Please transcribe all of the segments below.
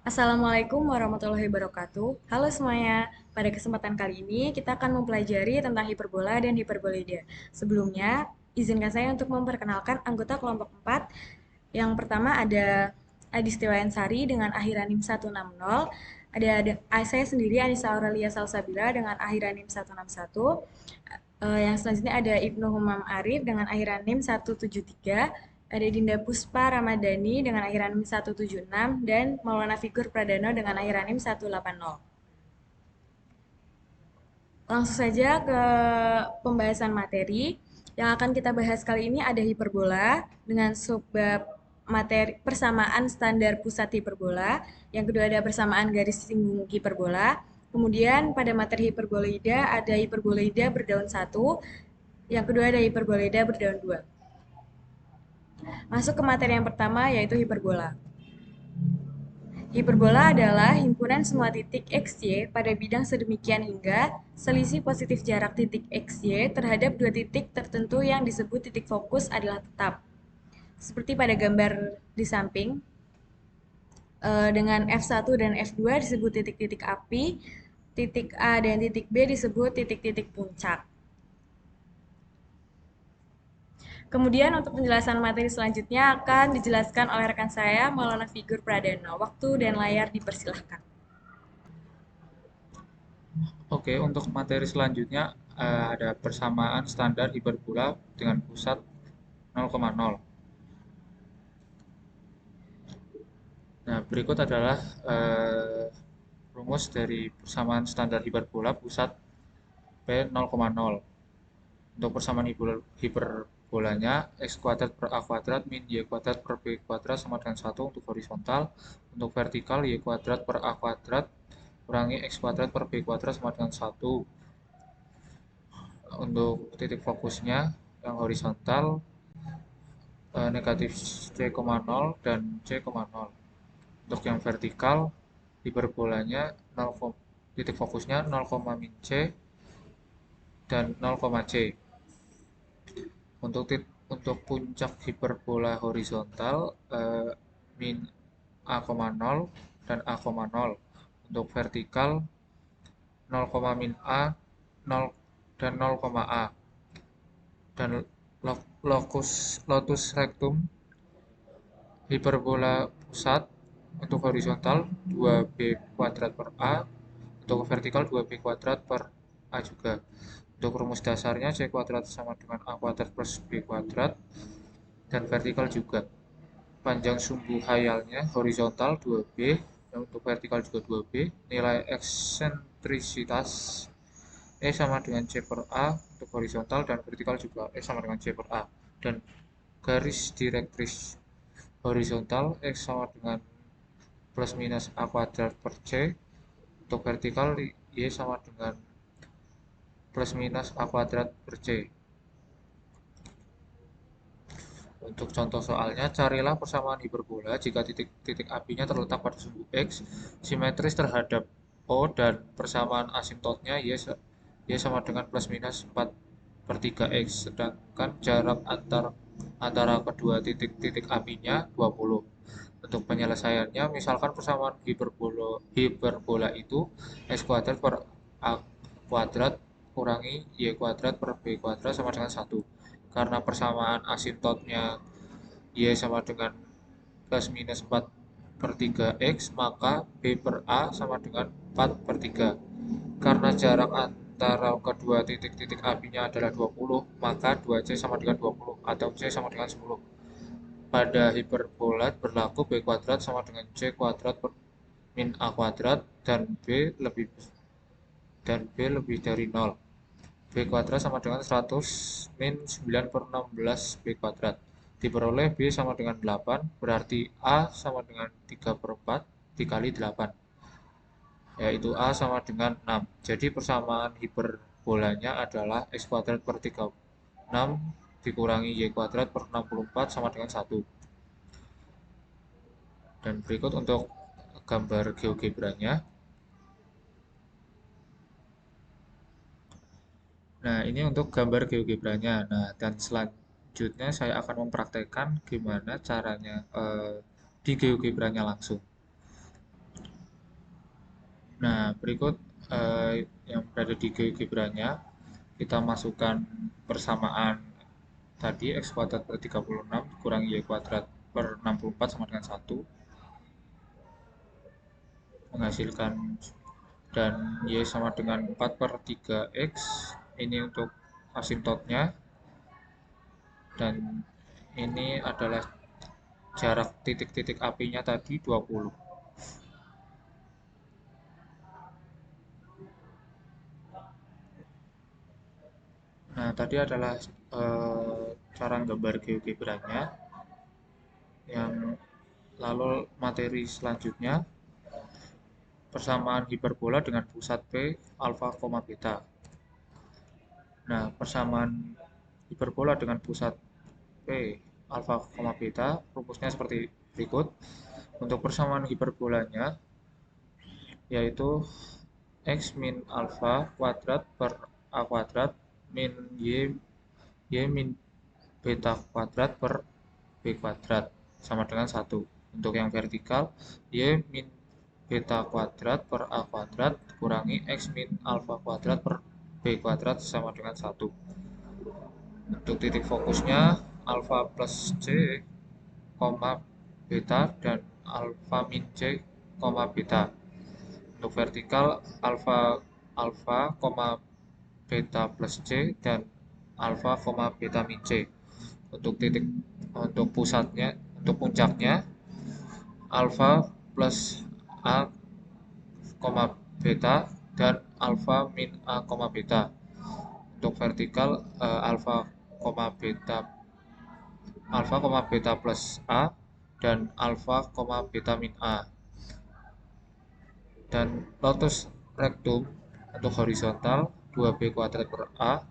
Assalamualaikum warahmatullahi wabarakatuh. Halo semuanya, pada kesempatan kali ini kita akan mempelajari tentang hiperbola dan hiperboloida. Sebelumnya, izinkan saya untuk memperkenalkan anggota kelompok 4. Yang pertama ada Adis Tiwayansari dengan akhiran NIM 160. Ada saya sendiri Anissa Aurelia Salsabila dengan akhiran NIM 161. Yang selanjutnya ada Ibnu Humam Arif dengan akhiran NIM 173. Ada Dinda Puspa Ramadhani dengan akhiran NIM 176 dan Maulana Figur Pradana dengan akhiran NIM 180. Langsung saja ke pembahasan materi. Yang akan kita bahas kali ini ada hiperbola dengan subbab materi persamaan standar pusat hiperbola. Yang kedua ada persamaan garis singgung hiperbola. Kemudian pada materi hiperboloida ada hiperboloida berdaun satu. Yang kedua ada hiperboloida berdaun dua. Masuk ke materi yang pertama yaitu hiperbola. Hiperbola adalah himpunan semua titik XY pada bidang sedemikian hingga selisih positif jarak titik XY terhadap dua titik tertentu yang disebut titik fokus adalah tetap. Seperti pada gambar di samping, dengan F1 dan F2 disebut titik-titik api, titik A dan titik B disebut titik-titik puncak. Kemudian untuk penjelasan materi selanjutnya akan dijelaskan oleh rekan saya, Maulana Figur Pradana. Waktu dan layar dipersilahkan. Oke, untuk materi selanjutnya ada persamaan standar hiperbola dengan pusat 0,0. Nah, berikut adalah rumus dari persamaan standar hiperbola pusat P 0,0. Untuk persamaan hiperbolanya x kuadrat per a kuadrat min y kuadrat per b kuadrat sama dengan 1 untuk horizontal. Untuk vertikal y kuadrat per a kuadrat kurangi x kuadrat per b kuadrat sama dengan 1. Untuk titik fokusnya yang horizontal negatif c,0 dan c,0. Untuk yang vertikal hiperbolanya 0, titik fokusnya 0, min c dan 0, c. Untuk puncak hiperbola horizontal min a,0 dan a,0. Untuk vertikal 0, min a 0 dan 0, a. Dan lotus rectum hiperbola pusat untuk horizontal 2b kuadrat per a, untuk vertikal 2b kuadrat per a juga. Untuk rumus dasarnya c kuadrat sama dengan a kuadrat plus b kuadrat, dan vertikal juga. Panjang sumbu khayalnya horizontal 2b dan untuk vertikal juga 2b. Nilai eksentrisitas E sama dengan C per A untuk horizontal dan vertikal juga E sama dengan C per A. Dan garis direktris horizontal X sama dengan plus minus A kuadrat per C. Untuk vertikal Y sama dengan plus minus A kuadrat per C. Untuk contoh soalnya, carilah persamaan hiperbola jika titik-titik apinya terletak pada sumbu X simetris terhadap O dan persamaan asimptotnya Y sama dengan plus minus 4 per 3X, sedangkan jarak antara kedua titik-titik apinya 20. Untuk penyelesaiannya, misalkan persamaan hiperbola itu X kuadrat per A kuadrat kurangi Y kuadrat per B kuadrat sama dengan 1. Karena persamaan asimptotnya Y sama dengan plus minus 4 per 3X, maka B per A sama dengan 4 per 3. Karena jarak antara kedua titik-titik apinya adalah 20, maka 2C sama dengan 20 atau C sama dengan 10. Pada hiperbola berlaku B kuadrat sama dengan C kuadrat per min A kuadrat dan B lebih dari 0. B kuadrat sama dengan 100 min 9 per 16 B kuadrat. Diperoleh B sama dengan 8, berarti A sama dengan 3 per 4 dikali 8, yaitu A sama dengan 6. Jadi persamaan hiperbolanya adalah X kuadrat per 36 dikurangi Y kuadrat per 64 sama dengan 1. Dan berikut untuk gambar GeoGebranya. Nah, ini untuk gambar GeoGebranya. Nah, dan selanjutnya saya akan mempraktekkan gimana caranya di GeoGebranya langsung. Nah, berikut yang berada di GeoGebra-nya, kita masukkan persamaan tadi x kuadrat per 36 kurangi y kuadrat per 64 sama dengan 1, menghasilkan, dan y sama dengan 4 per 3x, ini untuk asintotnya, dan ini adalah jarak titik-titik apinya tadi 20. Nah, tadi adalah cara gambar GeoGebra-nya. Yang lalu materi selanjutnya, persamaan hiperbola dengan pusat P, alfa, beta. Nah, persamaan hiperbola dengan pusat P, alfa, beta, rumusnya seperti berikut. Untuk persamaan hiperbolanya, yaitu x min alfa kuadrat per a kuadrat min y min beta kuadrat per b kuadrat sama dengan 1. Untuk yang vertikal, y min beta kuadrat per a kuadrat kurangi x min alfa kuadrat per b kuadrat sama dengan 1. Untuk titik fokusnya, alfa plus c, beta, dan alfa min c, beta. Untuk vertikal, alfa alfa, beta plus c, dan alfa, beta min c. Untuk pusatnya, untuk puncaknya, alfa plus a, beta, dan alfa min a, beta. Untuk vertikal, beta beta plus a, dan alfa, beta min a. Dan lotus rectum untuk horizontal 2b kuadrat per a,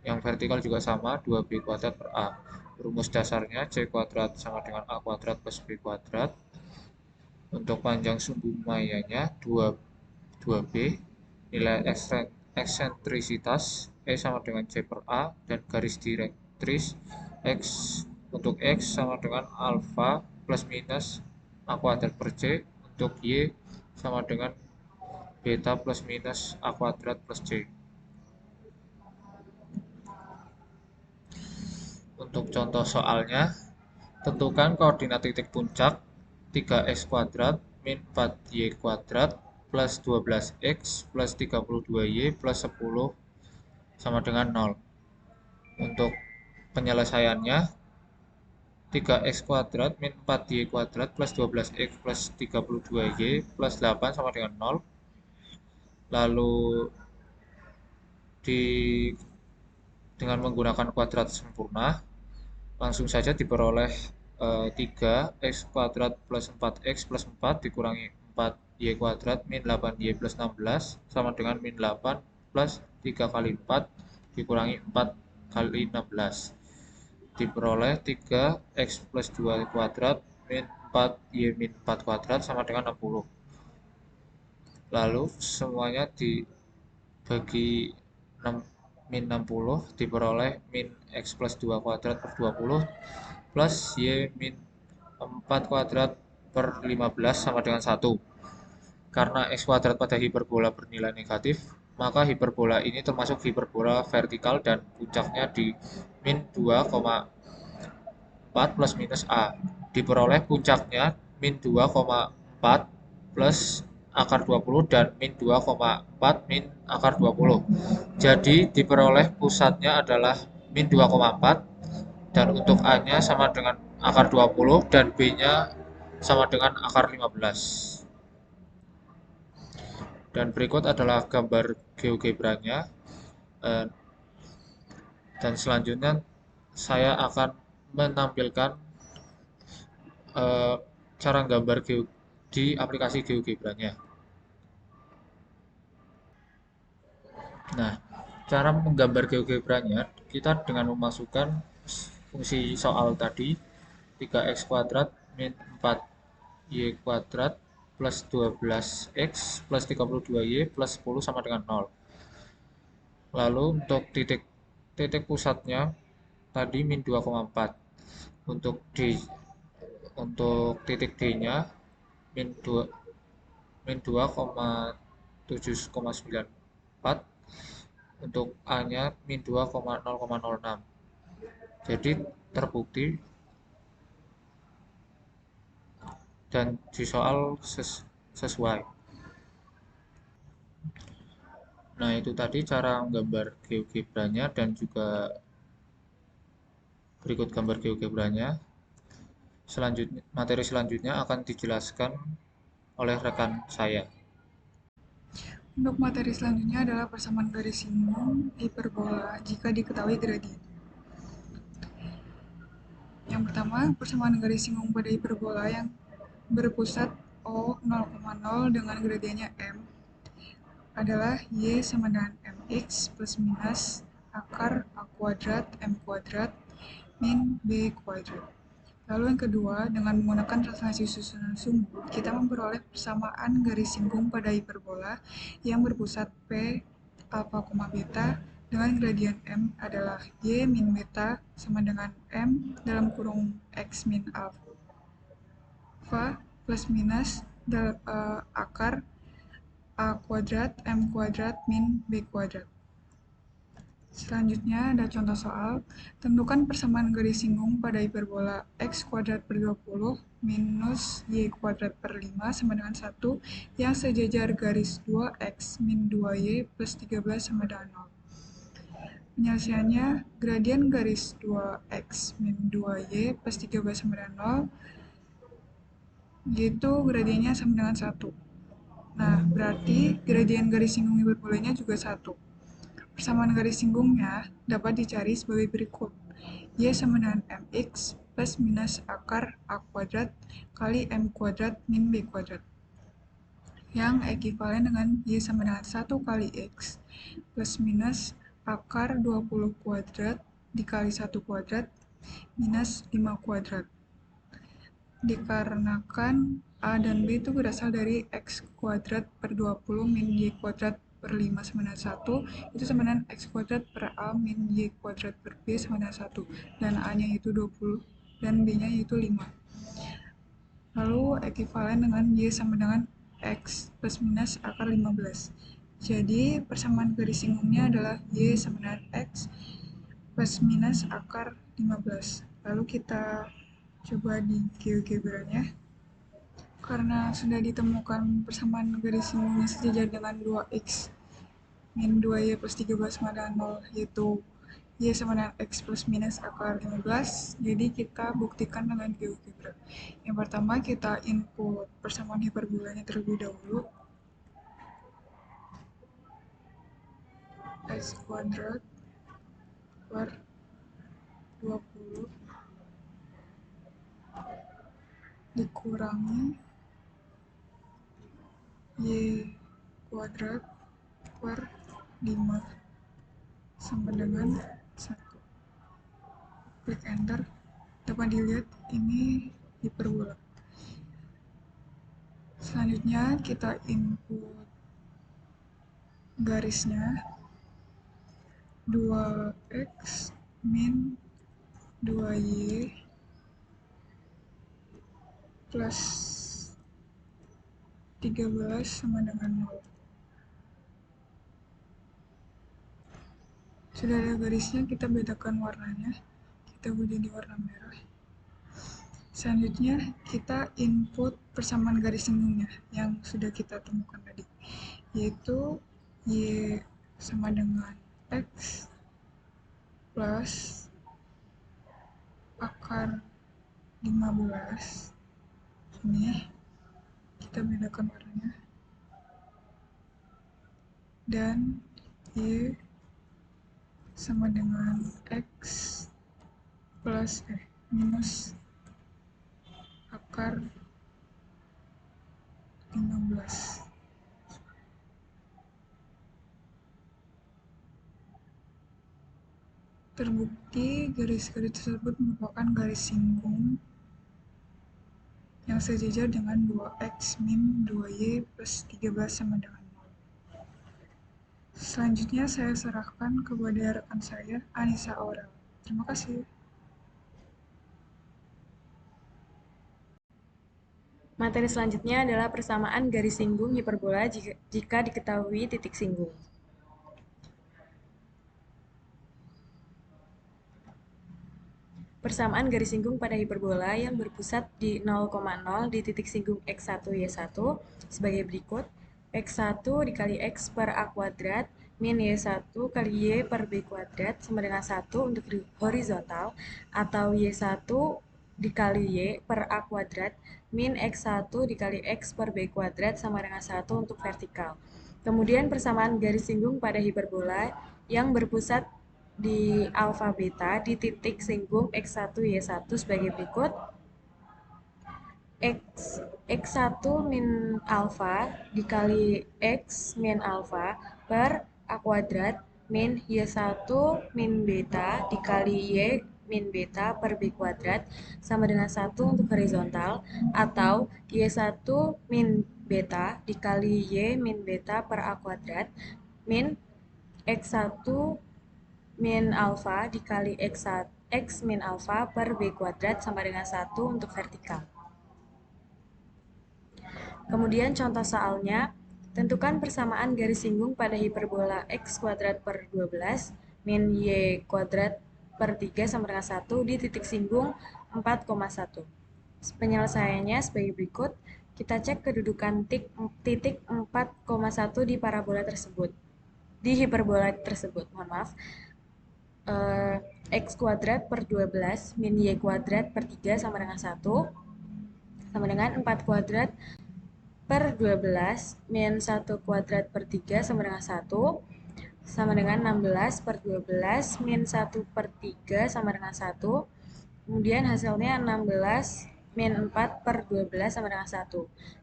yang vertikal juga sama 2b kuadrat per a. Rumus dasarnya c kuadrat sama dengan a kuadrat plus b kuadrat. Untuk panjang sumbu mayanya 2b, nilai eksentrisitas E sama dengan C per A, dan garis direktris X untuk X sama dengan alfa plus minus A kuadrat per C, untuk Y sama dengan beta plus minus A kuadrat plus C. Untuk contoh soalnya, tentukan koordinat titik puncak 3x kuadrat min 4y kuadrat plus 12x plus 32y plus 10 sama dengan 0. Untuk penyelesaiannya, 3x kuadrat min 4y kuadrat plus 12x plus 32y plus 8 sama dengan 0. Lalu dengan menggunakan kuadrat sempurna, langsung saja diperoleh 3x kuadrat plus 4x plus 4 dikurangi 4y kuadrat min 8y plus 16 sama dengan min 8 plus 3 kali 4 dikurangi 4 kali 16. Diperoleh 3x plus 2 kuadrat min 4y min 4 kuadrat sama dengan 60. Lalu semuanya dibagi 6, min 60 diperoleh min x plus 2 kuadrat per 20 plus y min 4 kuadrat per 15 sama dengan 1. Karena x kuadrat pada hiperbola bernilai negatif, maka hiperbola ini termasuk hiperbola vertikal dan puncaknya di min 2,4 plus minus a. Diperoleh puncaknya min 2,4 plus akar 20 dan min 2,4 min akar 20. Jadi diperoleh pusatnya adalah min 2,4, dan untuk A-nya sama dengan akar 20 dan B-nya sama dengan akar 15. Dan berikut adalah gambar GeoGebra-nya. Dan selanjutnya saya akan menampilkan cara gambar di aplikasi GeoGebra-nya. Nah, cara menggambar GeoGebra-nya, kita dengan memasukkan fungsi soal tadi, 3x kuadrat min 4y kuadrat plus 12x plus 32y plus 10 sama dengan 0. Lalu untuk titik pusatnya tadi min 2,4. Untuk titik D-nya min 2,4 7,94, untuk A-nya min 2,0,06. Jadi terbukti dan di soal sesuai. Nah, itu tadi cara menggambar GeoGebra-nya dan juga berikut gambar GeoGebra-nya. Selanjutnya, materi selanjutnya akan dijelaskan oleh rekan saya. Untuk materi selanjutnya adalah persamaan garis singgung hiperbola jika diketahui gradien. Yang pertama, persamaan garis singgung pada hiperbola yang berpusat O 0,0 dengan gradiennya M adalah Y sama dengan MX plus minus akar A kuadrat M kuadrat min B kuadrat. Lalu yang kedua, dengan menggunakan transformasi susunan sumbu, kita memperoleh persamaan garis singgung pada hiperbola yang berpusat P alfa, beta dengan gradien M adalah Y min beta sama dengan M dalam kurung X min alfa plus minus akar A kuadrat M kuadrat min B kuadrat. Selanjutnya ada contoh soal. Tentukan persamaan garis singgung pada hiperbola x kuadrat per 20 minus y kuadrat per 5 sama dengan 1 yang sejajar garis 2x min 2y plus 13 sama dengan 0. Penyelesaiannya, gradien garis 2x min 2y plus 13 sama dengan 0 yaitu gradiennya sama dengan 1. Nah, berarti gradien garis singgung hiperbolanya juga 1. Persamaan garis singgungnya dapat dicari sebagai berikut. Y sama dengan mx plus minus akar A kuadrat kali M kuadrat min B kuadrat. Yang ekivalen dengan Y sama dengan 1 kali X plus minus akar 20 kuadrat dikali 1 kuadrat minus 5 kuadrat. Dikarenakan A dan B itu berasal dari X kuadrat per 20 min Y kuadrat per 5 sama dengan 1, itu sama dengan X kuadrat per A min Y kuadrat per B sama dengan 1, dan A-nya itu 20 dan B-nya itu 5. Lalu ekivalen dengan Y sama dengan X plus minus akar 15. Jadi persamaan garis singgungnya adalah Y sama dengan X plus minus akar 15. Lalu kita coba di GeoGebra-nya. Karena sudah ditemukan persamaan garis singgungnya sejajar dengan 2x min 2y plus 13 sama dengan 0, yaitu y sama dengan x plus minus akar 15, jadi kita buktikan dengan GeoGebra. Yang pertama, kita input persamaan hiperbolanya terlebih dahulu. X kuadrat per 20 dikurangi y kuadrat per 5 sama dengan 1. Klik enter, dapat dilihat ini hiperbola. Selanjutnya kita input garisnya 2x min 2y plus 13 sama dengan 0. Sudah ada garisnya, kita bedakan warnanya. Kita ubah jadi warna merah. Selanjutnya kita input persamaan garis singgungnya yang sudah kita temukan tadi, yaitu y sama dengan x plus akar 15. Ini kita bedakan warnanya, dan y sama dengan x plus minus akar 15. Terbukti garis-garis tersebut merupakan garis singgung yang sejajar dengan 2x min 2y plus 13 sama dengan 0. Selanjutnya saya serahkan kepada rekan saya, Anissa Aurel. Terima kasih. Materi selanjutnya adalah persamaan garis singgung hiperbola jika diketahui titik singgung. Persamaan garis singgung pada hiperbola yang berpusat di 0,0 di titik singgung x1 y1 sebagai berikut. X1 dikali x per a kuadrat min y1 kali y per b kuadrat sama dengan 1 untuk horizontal, atau y1 dikali y per a kuadrat min x1 dikali x per b kuadrat sama dengan 1 untuk vertikal. Kemudian persamaan garis singgung pada hiperbola yang berpusat di alfa beta di titik singgung x1 y1 sebagai berikut. X1 min alfa dikali x min alfa per a kuadrat min y1 min beta dikali y min beta per b kuadrat sama dengan 1 untuk horizontal, atau y1 min beta dikali y min beta per a kuadrat min x1 min alfa dikali x min alfa per b kuadrat sama dengan 1 untuk vertikal. Kemudian contoh soalnya, tentukan persamaan garis singgung pada hiperbola x kuadrat per 12 min y kuadrat per 3 sama dengan 1 di titik singgung 4,1. Penyelesaiannya sebagai berikut. Kita cek kedudukan titik 4,1 di parabola tersebut. Di hiperbola tersebut, mohon maaf. X kuadrat per 12 min y kuadrat per 3 sama dengan 1 sama dengan 4 kuadrat per 12 min 1 kuadrat per 3 sama dengan 1 sama dengan 16 per 12 min 1 per 3 sama dengan 1. Kemudian hasilnya 16 min 4 per 12 sama dengan 1.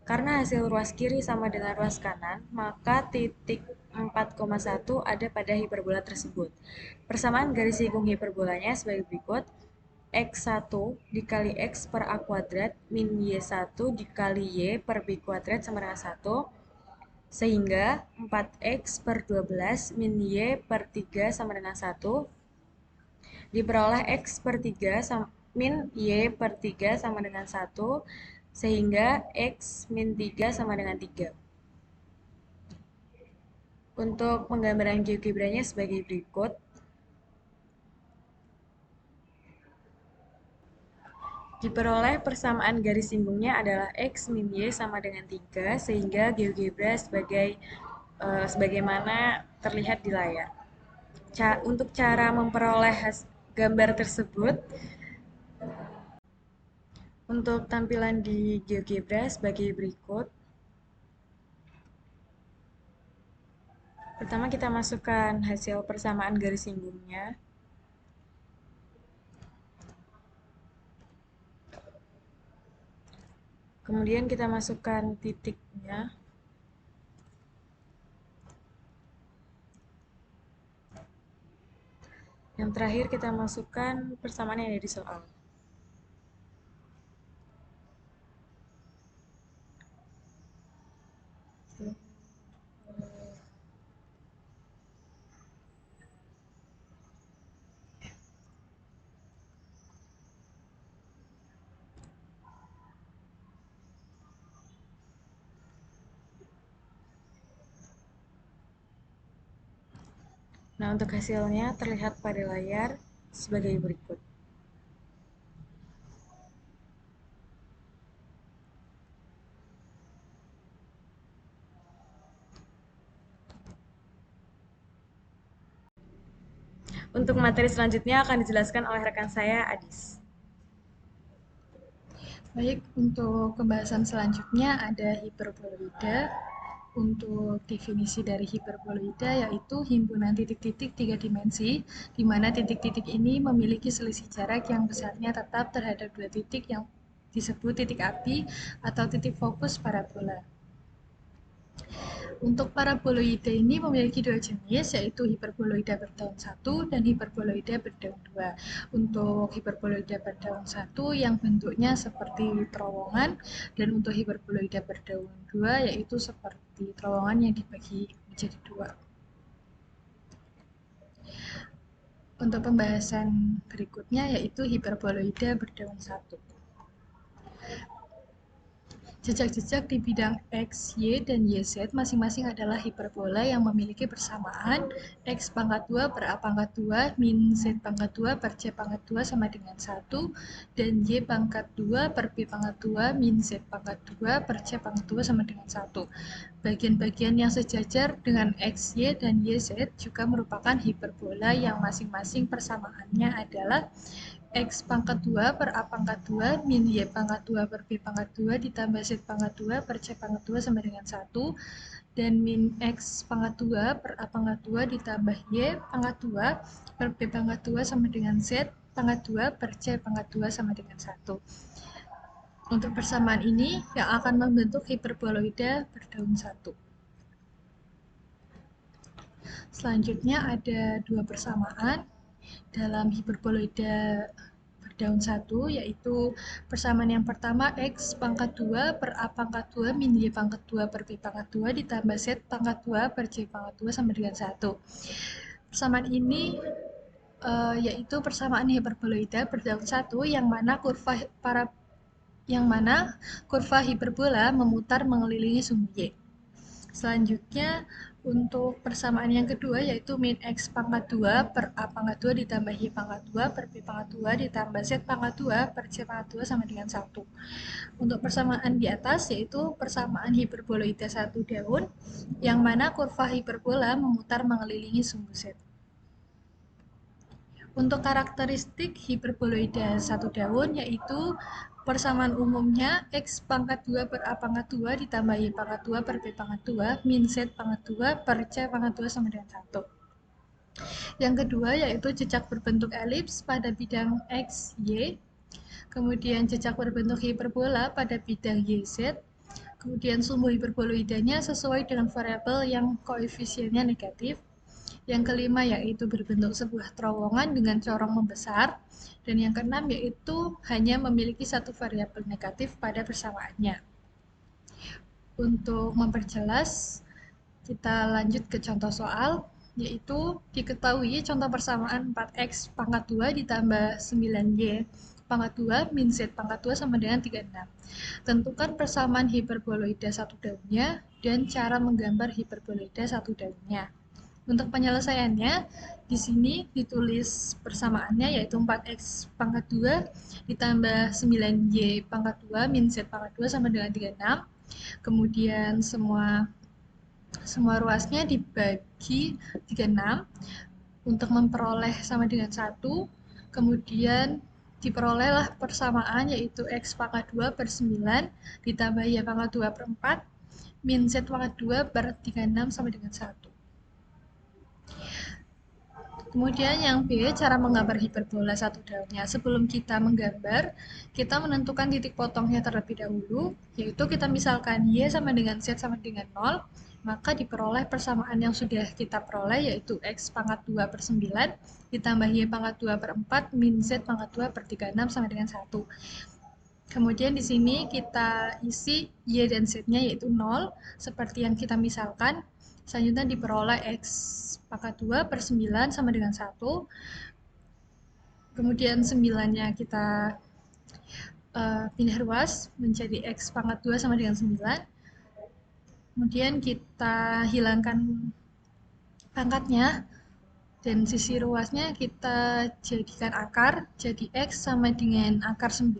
Karena hasil ruas kiri sama dengan ruas kanan, maka titik 4,1 ada pada hiperbola tersebut. Persamaan garis singgung hiperbolanya sebagai berikut. X1 dikali x per a kuadrat min y1 dikali y per b kuadrat sama dengan 1, sehingga 4x per 12 min y per 3 sama dengan 1 diperoleh x per 3 min y per 3 sama dengan 1, sehingga x min 3 sama dengan 3. Untuk penggambaran geogebranya sebagai berikut. Diperoleh persamaan garis singgungnya adalah x min y sama dengan 3, sehingga GeoGebra sebagaimana terlihat di layar. Untuk cara memperoleh gambar tersebut, untuk tampilan di GeoGebra sebagai berikut. Pertama kita masukkan hasil persamaan garis singgungnya. Kemudian kita masukkan titiknya. Yang terakhir kita masukkan persamaan yang ada di soal. Nah, untuk hasilnya terlihat pada layar sebagai berikut. Untuk materi selanjutnya akan dijelaskan oleh rekan saya, Adis. Baik, untuk pembahasan selanjutnya ada hiperboloida. Untuk definisi dari hiperboloida yaitu himpunan titik-titik 3 dimensi, di mana titik-titik ini memiliki selisih jarak yang besarnya tetap terhadap 2 titik yang disebut titik api atau titik fokus parabola. Untuk paraboloida ini memiliki 2 jenis, yaitu hiperboloida berdaun 1 dan hiperboloida berdaun 2. Untuk hiperboloida berdaun 1 yang bentuknya seperti terowongan, dan untuk hiperboloida berdaun 2 yaitu seperti terowongan yang dibagi menjadi 2. Untuk pembahasan berikutnya yaitu hiperboloida berdaun 1. Jejak-jejak di bidang X, Y, dan YZ masing-masing adalah hiperbola yang memiliki persamaan X pangkat 2 per A pangkat 2 min Z pangkat 2 per C pangkat 2 sama dengan 1 dan Y pangkat 2 per B pangkat 2 min Z pangkat 2 per C pangkat 2 sama dengan 1. Bagian-bagian yang sejajar dengan X, Y, dan YZ juga merupakan hiperbola yang masing-masing persamaannya adalah X pangkat 2 per A pangkat 2 min Y pangkat 2 per B pangkat 2 ditambah Z pangkat 2 per C pangkat 2 sama dengan 1 dan min X pangkat 2 per A pangkat 2 ditambah Y pangkat 2 per B pangkat 2 sama dengan Z pangkat 2 per C pangkat 2 sama dengan 1. Untuk persamaan ini yang akan membentuk hiperboloida berdaun 1. Selanjutnya ada dua persamaan dalam hiperboloida berdaun 1, yaitu persamaan yang pertama X pangkat 2 per A pangkat 2 min Y pangkat 2 per B pangkat 2 ditambah Z pangkat 2 per C pangkat 2 sama dengan 1. Persamaan ini yaitu persamaan hiperboloida berdaun 1 yang mana kurva hiperbola memutar mengelilingi sumbu Y. Selanjutnya, untuk persamaan yang kedua yaitu min X pangkat 2 per A pangkat 2 ditambah Y pangkat 2 per B pangkat 2 ditambah Z pangkat 2 per C pangkat 2 sama dengan 1. Untuk persamaan di atas yaitu persamaan hiperboloida 1 daun yang mana kurva hiperbola memutar mengelilingi sumbu Z. Untuk karakteristik hiperboloida 1 daun yaitu persamaan umumnya X pangkat 2 per A pangkat 2 ditambah Y pangkat 2 per B pangkat 2 min Z pangkat 2 per C pangkat 2 sama dengan 1. Yang kedua yaitu jejak berbentuk elips pada bidang X, Y. Kemudian jejak berbentuk hiperbola pada bidang YZ. Kemudian sumbu hiperboloidanya sesuai dengan variabel yang koefisiennya negatif. Yang kelima yaitu berbentuk sebuah terowongan dengan corong membesar. Dan yang keenam yaitu hanya memiliki satu variabel negatif pada persamaannya. Untuk memperjelas, kita lanjut ke contoh soal, yaitu diketahui contoh persamaan 4X pangkat 2 ditambah 9Y pangkat 2 min Z pangkat 2 sama dengan 36. Tentukan persamaan hiperboloida 1 daunnya dan cara menggambar hiperboloida 1 daunnya. Untuk penyelesaiannya, di sini ditulis persamaannya yaitu 4X pangkat 2 ditambah 9Y pangkat 2 min Z pangkat 2 sama dengan 36. Kemudian semua ruasnya dibagi 36 untuk memperoleh sama dengan 1. Kemudian diperolehlah persamaan yaitu X pangkat 2 per 9 ditambah Y pangkat 2 per 4 min Z pangkat 2 per 36 sama dengan 1. Kemudian yang B, cara menggambar hiperbola 1 daunnya. Sebelum kita menggambar, kita menentukan titik potongnya terlebih dahulu, yaitu kita misalkan Y sama dengan Z sama dengan 0, maka diperoleh persamaan yang sudah kita peroleh, yaitu X pangkat 2 per 9, ditambah Y pangkat 2 per 4, min Z pangkat 2 per 36 sama dengan 1. Kemudian di sini kita isi Y dan Z-nya yaitu 0, seperti yang kita misalkan. Selanjutnya diperoleh X pangkat 2 per 9 sama dengan 1. Kemudian 9-nya kita pindah ruas menjadi X pangkat 2 sama dengan 9. Kemudian kita hilangkan pangkatnya dan sisi ruasnya kita jadikan akar, jadi X sama dengan akar 9.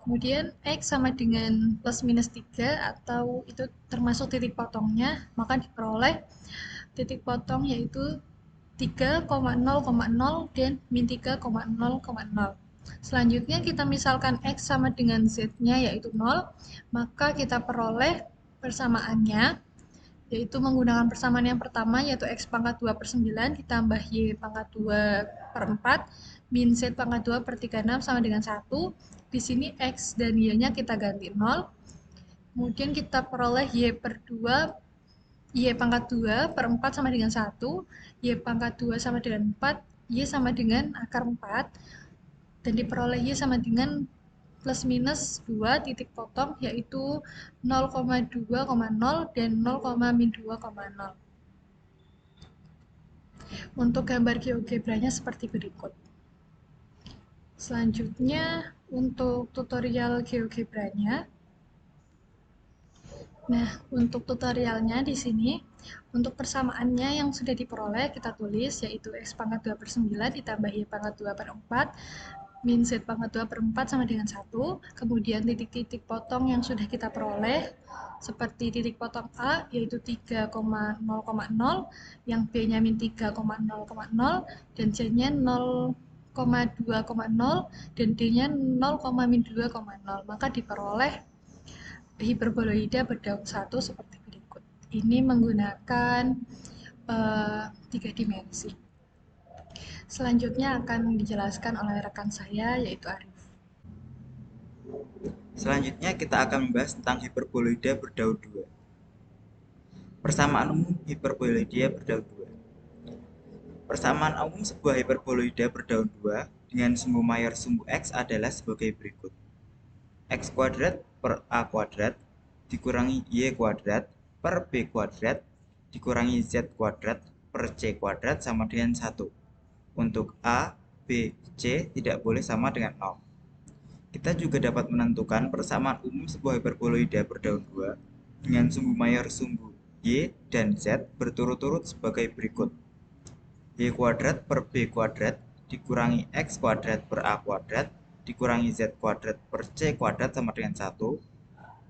Kemudian X sama dengan plus minus 3 atau itu termasuk titik potongnya, maka diperoleh titik potong yaitu 3,0,0 dan min 3,0,0. Selanjutnya kita misalkan X sama dengan Z-nya yaitu 0, maka kita peroleh persamaannya yaitu menggunakan persamaan yang pertama yaitu X pangkat 2 per 9 ditambah Y pangkat 2 per 4 min Z pangkat 2 per 36 sama dengan 1. Di sini X dan Y-nya kita ganti 0. Kemudian kita peroleh Y per 2, Y pangkat 2 per 4 sama dengan 1, Y pangkat 2 sama dengan 4, Y sama dengan akar 4, dan diperoleh Y sama dengan plus minus 2 titik potong yaitu 0,2,0 dan 0,-2,0. Untuk gambar GeoGebranya seperti berikut. Selanjutnya untuk tutorial GeoGebranya, Nah, untuk tutorialnya di sini, untuk persamaannya yang sudah diperoleh kita tulis, yaitu X pangkat 2 per 9 ditambah Y pangkat 2 per 4, min Z pangkat 2 per 4 sama dengan 1. Kemudian titik-titik potong yang sudah kita peroleh, seperti titik potong A, yaitu 3,0,0, yang B-nya min 3,0,0, dan C-nya 0,2,0, dan D-nya 0,-2,0. Maka diperoleh hiperboloida berdaun satu seperti berikut. Ini menggunakan 3 dimensi. Selanjutnya akan dijelaskan oleh rekan saya, yaitu Arif. Selanjutnya kita akan membahas tentang hiperboloida berdaun dua. Persamaan umum hiperboloida berdaun dua. Persamaan umum sebuah hiperboloida berdaun dua dengan sumbu mayor sumbu X adalah sebagai berikut. X kuadrat per A kuadrat dikurangi Y kuadrat per B kuadrat dikurangi Z kuadrat per C kuadrat sama dengan 1. Untuk A, B, C tidak boleh sama dengan 0. Kita juga dapat menentukan persamaan umum sebuah hiperboloida berdaun dua dengan sumbu mayor sumbu Y dan Z berturut-turut sebagai berikut. Y kuadrat per B kuadrat dikurangi X kuadrat per A kuadrat dikurangi Z kuadrat per C kuadrat sama dengan 1,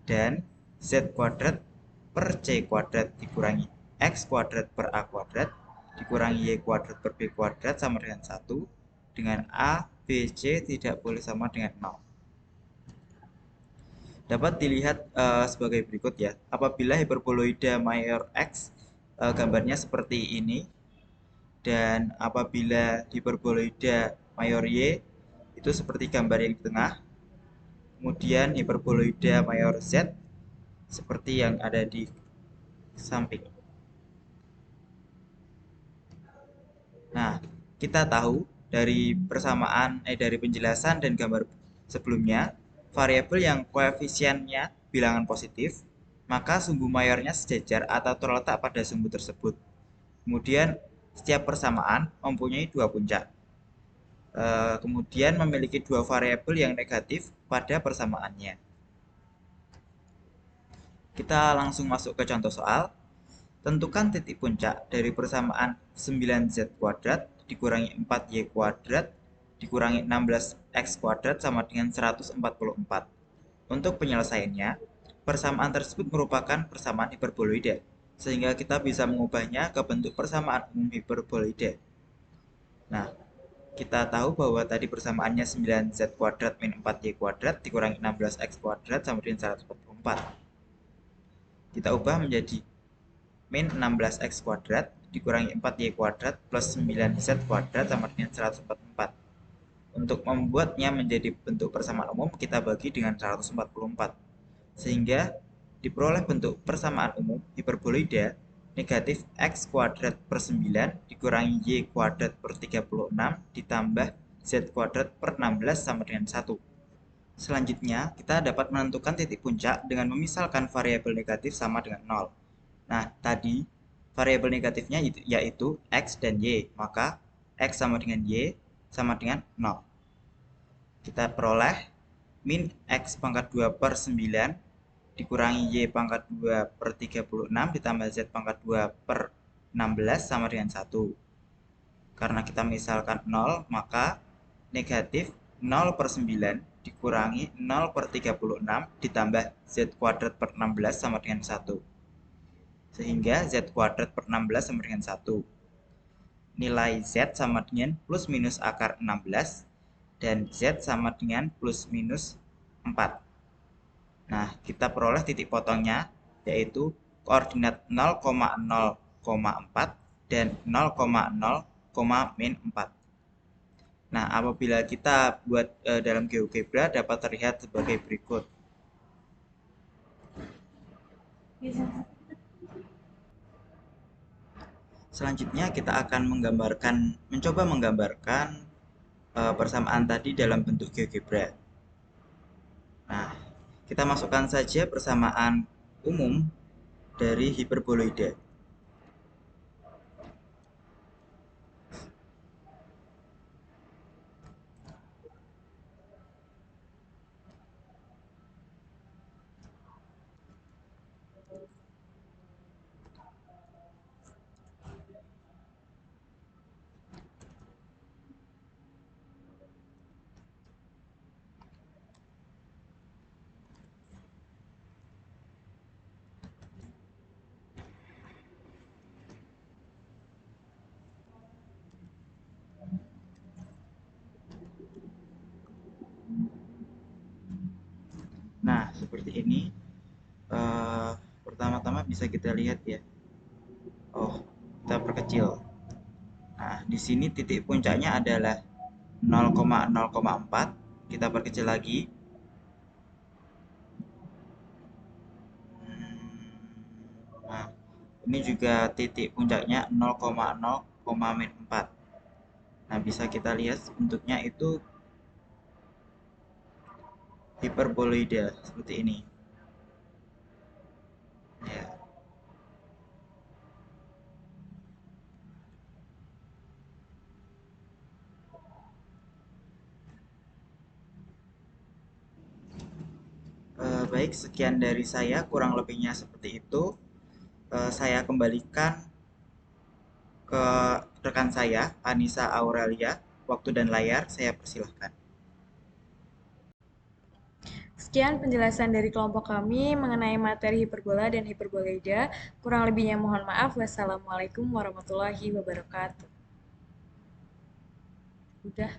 dan Z kuadrat per C kuadrat dikurangi X kuadrat per A kuadrat dikurangi Y kuadrat per B kuadrat sama dengan 1, dengan A, B, C tidak boleh sama dengan 0. Dapat dilihat sebagai berikut ya. Apabila hiperboloida mayor X, gambarnya seperti ini, dan apabila hiperboloida mayor Y itu seperti gambar yang di tengah. Kemudian hiperboloida mayor Z seperti yang ada di samping. Nah, kita tahu dari dari penjelasan dan gambar sebelumnya, variabel yang koefisiennya bilangan positif, maka sumbu mayornya sejajar atau terletak pada sumbu tersebut. Kemudian setiap persamaan mempunyai dua puncak. Kemudian memiliki dua variabel yang negatif pada persamaannya. Kita langsung masuk ke contoh soal. Tentukan titik puncak dari persamaan 9Z kuadrat dikurangi 4Y kuadrat dikurangi 16X kuadrat sama dengan 144. Untuk penyelesaiannya, persamaan tersebut merupakan persamaan hiperboloida, sehingga kita bisa mengubahnya ke bentuk persamaan umum hiperboloida. Nah, kita tahu bahwa tadi persamaannya 9Z kuadrat min 4Y kuadrat dikurangi 16X kuadrat sama dengan 144. Kita ubah menjadi min 16X kuadrat dikurangi 4Y kuadrat plus 9Z kuadrat sama dengan 144. Untuk membuatnya menjadi bentuk persamaan umum, kita bagi dengan 144. Sehingga diperoleh bentuk persamaan umum hiperboloida negatif X kuadrat per 9 dikurangi Y kuadrat per 36 ditambah Z kuadrat per 16 sama dengan 1. Selanjutnya, kita dapat menentukan titik puncak dengan memisalkan variabel negatif sama dengan 0. Nah, tadi variabel negatifnya yaitu X dan Y, maka X sama dengan Y sama dengan 0. Kita peroleh min X pangkat 2 per 9 dikurangi Y pangkat 2 per 36 ditambah Z pangkat 2 per 16 sama dengan 1. Karena kita misalkan 0, maka negatif 0 per 9 dikurangi 0 per 36 ditambah Z kuadrat per 16 sama dengan 1. Sehingga Z kuadrat per 16 sama dengan 1. Nilai Z sama dengan plus minus akar 16 dan Z sama dengan plus minus 4. Nah, kita peroleh titik potongnya yaitu koordinat 0,0,4 dan 0,0, min 4. Nah, apabila kita buat dalam GeoGebra dapat terlihat sebagai berikut. Selanjutnya kita akan mencoba menggambarkan persamaan tadi dalam bentuk GeoGebra. Nah, kita masukkan saja persamaan umum dari hiperboloida. seperti ini. Pertama-tama bisa kita lihat ya. Oh, kita perkecil. Nah, di sini titik puncaknya adalah 0,0,4. Kita perkecil lagi. Nah, ini juga titik puncaknya 0,0,4. Nah, bisa kita lihat bentuknya itu hiperboloida seperti ini. Ya. Baik, sekian dari saya, kurang lebihnya seperti itu. Saya kembalikan ke rekan saya, Anissa Aurelia. Waktu dan layar, saya persilahkan. Sekian penjelasan dari kelompok kami mengenai materi hiperbola dan hiperboloida. Kurang lebihnya mohon maaf. Wassalamualaikum warahmatullahi wabarakatuh. Udah.